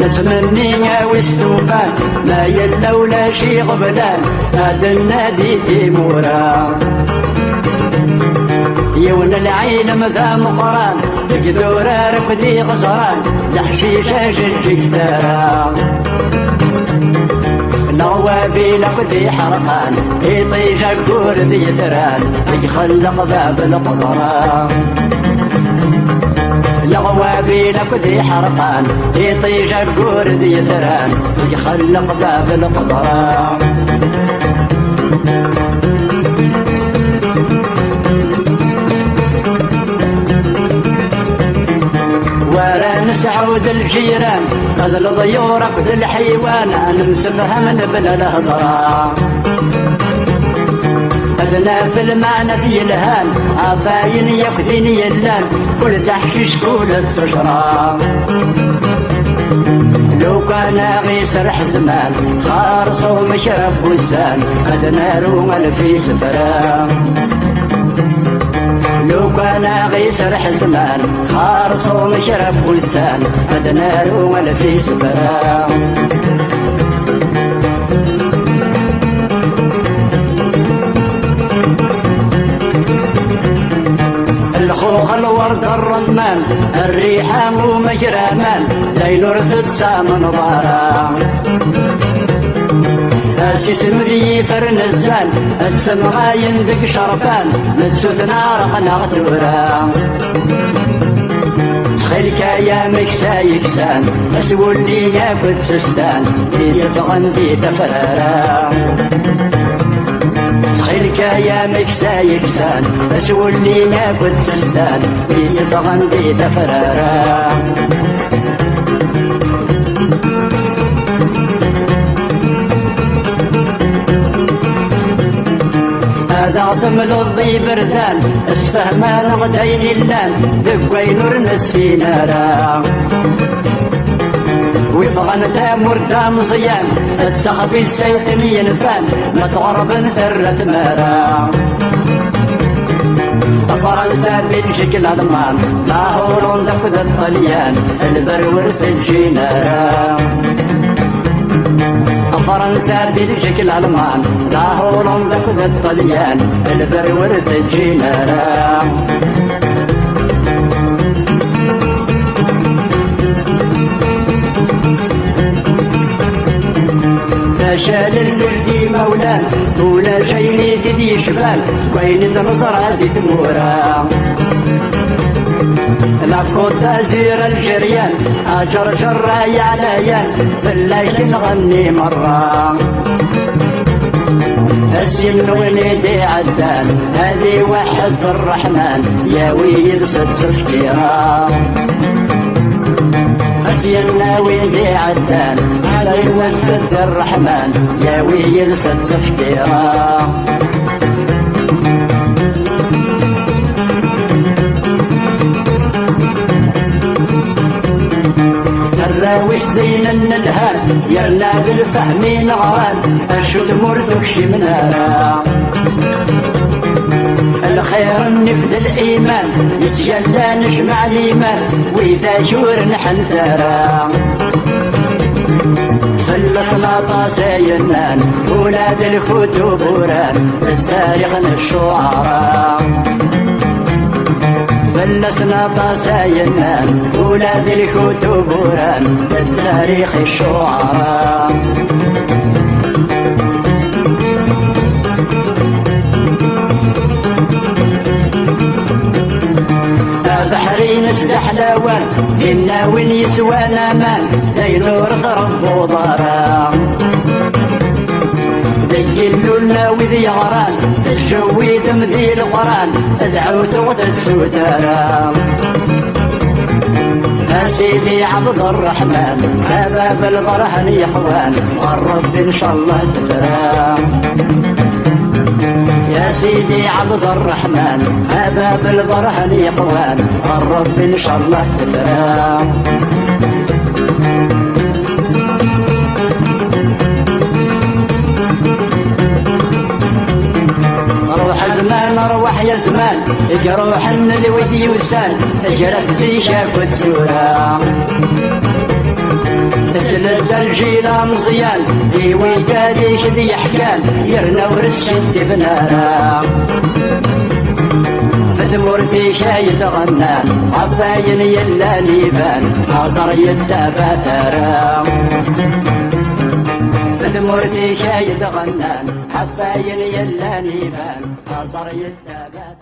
نتمني ويستوفان ما يلا ولا شي غبلان هذا النادي تيمورا يون العين ذا مقران تقدر ركدي غزران لحشيشة جكتارا نوابي لقدي حرقان يطيج الكور ذي ثران يخلق باب القطران نوابي لقدي حرقان يطيج الكور ذي ثران يخلق باب القطران نسعود الجيران قد الضيور قد الحيوان نمسفها من بلا الهضرة أدنى في المعنى في الهان عفاين يقدين يلان كل تحشيش كل التشرى لو كان غيسرح زمان خارص ومشرب وسان أدنى روم في سفران لو كان غيسرح زمان خارص ومشرب وسان أدنى روم في سفران الخوخ الورد الرمان الريحان ومجرامان ليل رثد سامن ضارا أسيس مري فرن الزان السمغا يندق شرفان نتسوث نار قناغ دورا سخيلك يا مكسا يكسان أسولي ياكل سستان يتفغن بي تفرارا سخيلك يا مكسا يكسان أسولي ياكل سستان يتفغن بي تفرارا هذا ثمل الضي بردان اسفهمان غدين اللان ذكوي نور نسينارا وفغن تامور دام زيان السخبي السيخن ينفان ما تغرب ثرة مارا فرنسا بلجيك الألمان لا هولندا خذ الطليان البرور في الجينارا فرنسا بلجيك الألمان لا هولندا خذ الطليان البرور في الجينارا شال الجلدي مولان ولا شيء ذي شبال وين تنظر هذه تمورا لا كوتا زير الجريان أجر جرى يا ليان في الليل نغني مرة السمن وليدي عدان هذه واحد الرحمن يا ويل ست تفكيرا أسينا ويدي عدان على الولد الرحمن يا ويل ست تفكيرا الراوي الزين النلهان يرنا بالفهمين غران أشد مرتكش منها الخير النفذ الإيمان يتجلى نجمع الإيمان وإذا جور نحنثرا فلسنا طاسينان ولاد الكتب وران تاريخنا الشعراء فلسنا طاسينان ولاد الكتب وران تاريخ الشعراء بحرين سدحلاوان إنا وين يسوانا مان ليل ورث ربو ضارا ذكلوا لنا وذي غران الجوي دم ذي القران ادعوت وتسودارا سيدي عبد الرحمن باب البرهن يحوان والرب ان شاء الله تفرام يا سيدي عبد الرحمن باب البرهن يقوان الرب ان شاء الله تفرام روح زمان روح يا زمان اجروح الودي وسان اجرت زي شاكوت سورة الجيل مزيان إيوي قاديش ذي حكان يرنا ورس شد بنارا ثمورتي شايد غنان عفاين يلا نيبان عصر يدابا ثرا ثمورتي شايد غنان عفاين يلا نيبان عصر يدابا